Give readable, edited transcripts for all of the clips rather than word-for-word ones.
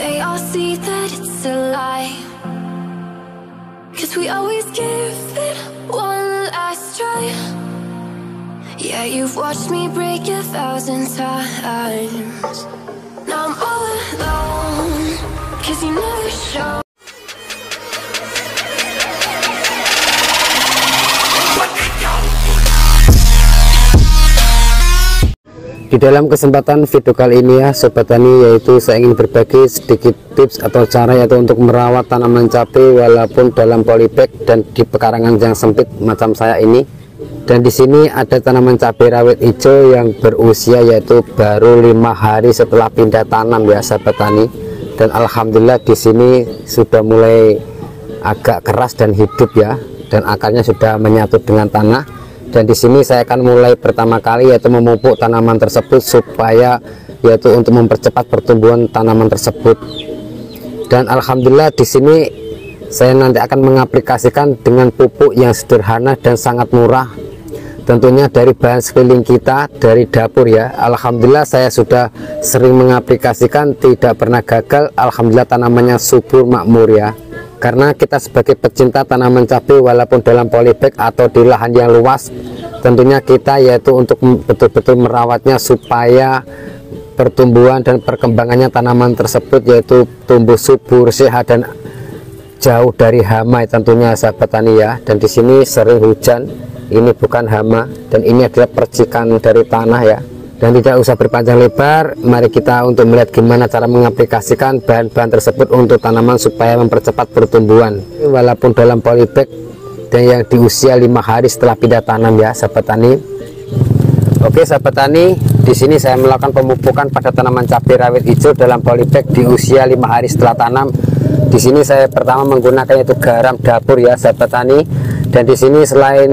they all see that it's a lie. 'Cause we always give it one last try. Yeah, you've watched me break 1,000 times. Now I'm all alone, 'cause you never show. Di dalam kesempatan video kali ini ya Sobat Tani, yaitu saya ingin berbagi sedikit tips atau cara yaitu untuk merawat tanaman cabai walaupun dalam polybag dan di pekarangan yang sempit macam saya ini. Dan di sini ada tanaman cabai rawit hijau yang berusia yaitu baru 5 hari setelah pindah tanam ya Sobat Tani. Dan alhamdulillah di sini sudah mulai agak keras dan hidup ya, dan akarnya sudah menyatu dengan tanah. Dan di sini saya akan mulai pertama kali yaitu memupuk tanaman tersebut supaya yaitu untuk mempercepat pertumbuhan tanaman tersebut. Dan alhamdulillah di sini saya nanti akan mengaplikasikan dengan pupuk yang sederhana dan sangat murah. Tentunya dari bahan sekeliling kita, dari dapur ya. Alhamdulillah saya sudah sering mengaplikasikan, tidak pernah gagal. Alhamdulillah tanamannya subur makmur ya. Karena kita sebagai pecinta tanaman cabai walaupun dalam polybag atau di lahan yang luas, tentunya kita yaitu untuk betul-betul merawatnya supaya pertumbuhan dan perkembangannya tanaman tersebut yaitu tumbuh subur, sehat dan jauh dari hama tentunya sahabat tani ya. Dan di sini sering hujan, ini bukan hama dan ini adalah percikan dari tanah ya. Dan tidak usah berpanjang lebar, mari kita untuk melihat gimana cara mengaplikasikan bahan-bahan tersebut untuk tanaman supaya mempercepat pertumbuhan walaupun dalam polybag dan yang di usia 5 hari setelah pindah tanam ya sahabat tani. Oke sahabat tani, di sini saya melakukan pemupukan pada tanaman cabai rawit hijau dalam polybag di usia 5 hari setelah tanam. Di sini saya pertama menggunakan itu garam dapur ya sahabat tani. Dan di sini selain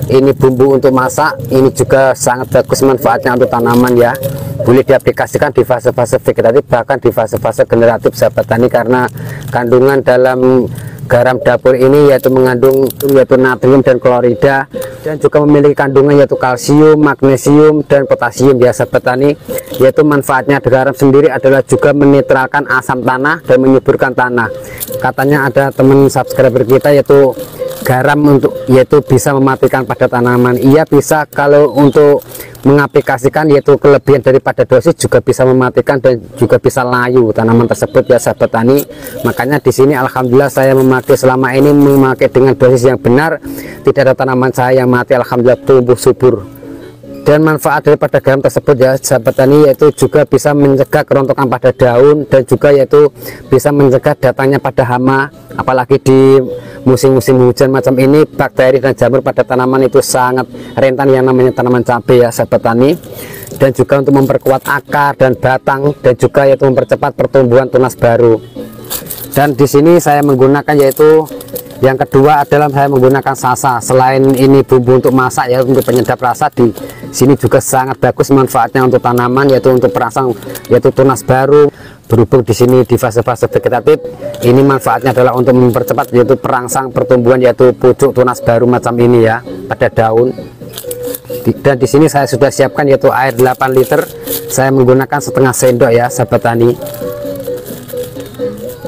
ini bumbu untuk masak, ini juga sangat bagus manfaatnya untuk tanaman ya. Boleh diaplikasikan di fase-fase vegetatif bahkan di fase-fase generatif sahabat tani, karena kandungan dalam garam dapur ini yaitu mengandung yaitu natrium dan klorida, dan juga memiliki kandungan yaitu kalsium, magnesium dan potasium ya sahabat tani. Yaitu manfaatnya garam sendiri adalah juga menetralkan asam tanah dan menyuburkan tanah. Katanya ada teman subscriber kita yaitu garam untuk yaitu bisa mematikan pada tanaman. Iya bisa, kalau untuk mengaplikasikan yaitu kelebihan daripada dosis juga bisa mematikan dan juga bisa layu tanaman tersebut ya sahabat tani. Makanya di sini alhamdulillah saya memakai selama ini memakai dengan dosis yang benar, tidak ada tanaman saya yang mati, alhamdulillah tumbuh subur. Dan manfaat daripada garam tersebut ya sahabat tani yaitu juga bisa mencegah kerontokan pada daun dan juga yaitu bisa mencegah datangnya pada hama, apalagi di musim-musim hujan macam ini bakteri dan jamur pada tanaman itu sangat rentan yang namanya tanaman cabai ya sahabat tani. Dan juga untuk memperkuat akar dan batang dan juga yaitu mempercepat pertumbuhan tunas baru. Dan di sini saya menggunakan yaitu yang kedua adalah saya menggunakan sasa. Selain ini bumbu untuk masak ya untuk penyedap rasa, di sini juga sangat bagus manfaatnya untuk tanaman yaitu untuk perangsang yaitu tunas baru. Berhubung di sini di fase-fase vegetatif, ini manfaatnya adalah untuk mempercepat yaitu perangsang pertumbuhan yaitu pucuk tunas baru macam ini ya pada daun. Dan di sini saya sudah siapkan yaitu air 8 liter. Saya menggunakan setengah sendok ya sahabat tani.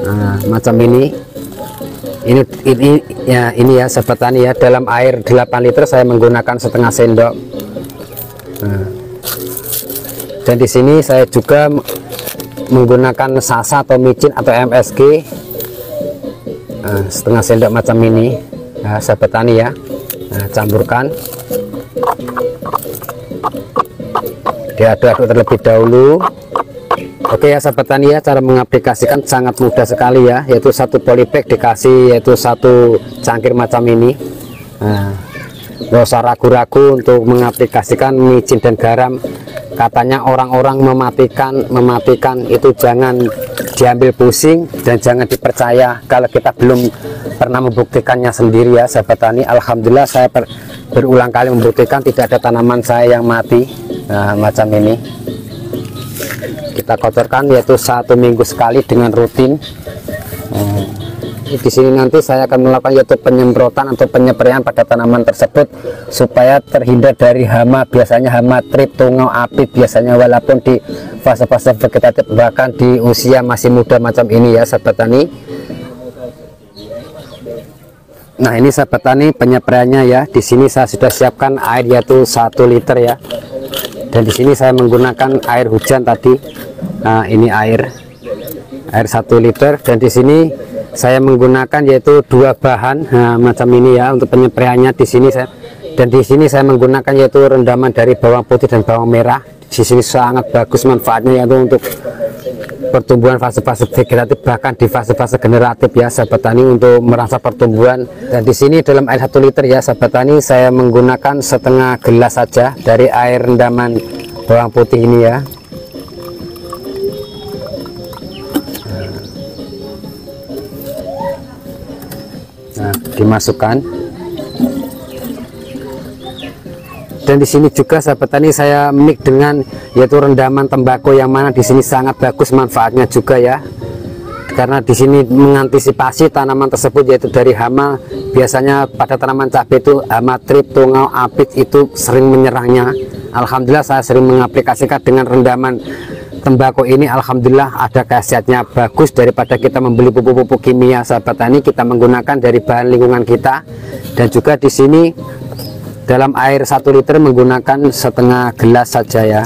Nah, macam ini. Ini ya sahabat tani ya, dalam air 8 liter saya menggunakan setengah sendok. Nah, dan di sini saya juga menggunakan sasa atau micin atau MSG setengah sendok macam ini ya sahabat tani ya. Nah, campurkan, diaduk-aduk terlebih dahulu. Oke ya sahabat tani ya, cara mengaplikasikan sangat mudah sekali ya, yaitu satu polybag dikasih yaitu satu cangkir macam ini. Nah, nggak usah ragu-ragu untuk mengaplikasikan micin dan garam. Katanya orang-orang mematikan itu jangan diambil pusing dan jangan dipercaya kalau kita belum pernah membuktikannya sendiri ya sahabat tani. Alhamdulillah saya berulang kali membuktikan tidak ada tanaman saya yang mati. Nah, macam ini kita kotorkan yaitu 1 minggu sekali dengan rutin. di sini nanti saya akan melakukan yaitu penyemprotan atau penyepreian pada tanaman tersebut supaya terhindar dari hama, biasanya hama trip, tungau, apit biasanya, walaupun di fase-fase vegetatif bahkan di usia masih muda macam ini ya sahabat tani. Nah ini sahabat tani penyepreiannya ya. Di sini saya sudah siapkan air yaitu 1 liter ya. Dan di sini saya menggunakan air hujan tadi. Nah ini air 1 liter, dan di sini saya menggunakan yaitu 2 bahan macam ini ya untuk penyepreiannya di sini saya. Dan di sini saya menggunakan yaitu rendaman dari bawang putih dan bawang merah. Di sini sangat bagus manfaatnya yaitu untuk pertumbuhan fase-fase vegetatif bahkan di fase-fase generatif ya sahabat tani, untuk merangsang pertumbuhan. Dan di sini dalam air 1 liter ya sahabat tani, saya menggunakan setengah gelas saja dari air rendaman bawang putih ini ya. Nah, dimasukkan. Dan di sini juga sahabat tani saya mix dengan yaitu rendaman tembakau, yang mana di sini sangat bagus manfaatnya juga ya. Karena di sini mengantisipasi tanaman tersebut yaitu dari hama. Biasanya pada tanaman cabai itu hama trip, tungau, apit itu sering menyerangnya. Alhamdulillah saya sering mengaplikasikan dengan rendaman tembakau ini, alhamdulillah ada khasiatnya bagus daripada kita membeli pupuk-pupuk kimia sahabat tani. Kita menggunakan dari bahan lingkungan kita. Dan juga di sini dalam air 1 liter menggunakan setengah gelas saja ya.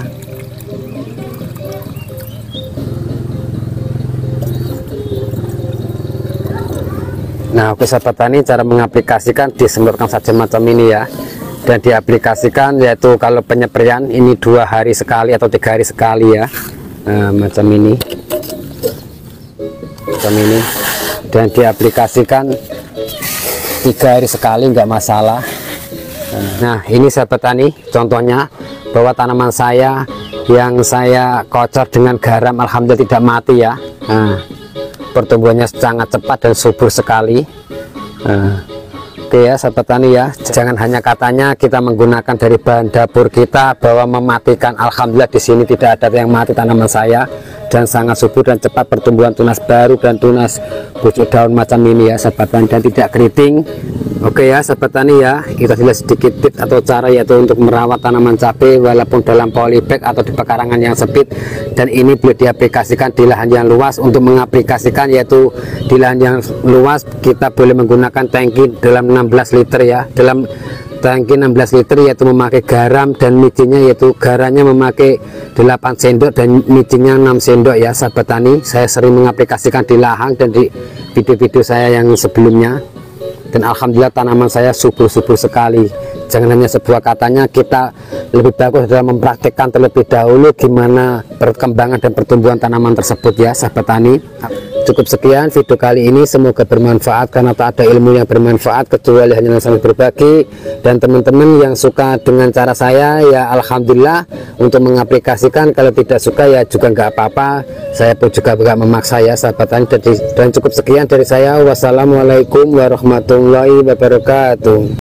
Nah oke sahabat tani, cara mengaplikasikan disemprotkan saja macam ini ya. Dan diaplikasikan yaitu kalau penyepreian ini 2 hari sekali atau 3 hari sekali ya. Nah macam ini, dan diaplikasikan 3 hari sekali nggak masalah. Nah ini sahabat tani contohnya bahwa tanaman saya yang saya kocor dengan garam alhamdulillah tidak mati ya. Nah, pertumbuhannya sangat cepat dan subur sekali. Oke ya sahabat tani ya, jangan hanya katanya kita menggunakan dari bahan dapur kita bahwa mematikan. Alhamdulillah di sini tidak ada yang mati tanaman saya, dan sangat subur dan cepat pertumbuhan tunas baru dan tunas pucuk daun macam ini ya sahabat tani, dan tidak keriting. Oke ya sahabat tani ya, kita jelas sedikit tips atau cara yaitu untuk merawat tanaman cabai walaupun dalam polybag atau di pekarangan yang sempit. Dan ini boleh diaplikasikan di lahan yang luas. Untuk mengaplikasikan yaitu di lahan yang luas kita boleh menggunakan tangki dalam 16 liter ya. Dalam tangki 16 liter yaitu memakai garam, dan micinnya yaitu garamnya memakai 8 sendok dan micinnya 6 sendok ya sahabat tani. Saya sering mengaplikasikan di lahan dan di video-video saya yang sebelumnya, dan alhamdulillah tanaman saya subur-subur sekali. Jangan hanya sebuah katanya, kita lebih bagus dalam mempraktikkan terlebih dahulu gimana perkembangan dan pertumbuhan tanaman tersebut ya sahabat tani. Cukup sekian video kali ini, semoga bermanfaat, karena tak ada ilmu yang bermanfaat kecuali hanya saling berbagi. Dan teman-teman yang suka dengan cara saya ya alhamdulillah untuk mengaplikasikan, kalau tidak suka ya juga nggak apa-apa, saya pun juga nggak memaksa ya sahabat tani. Dan cukup sekian dari saya, wassalamualaikum warahmatullahi wabarakatuh.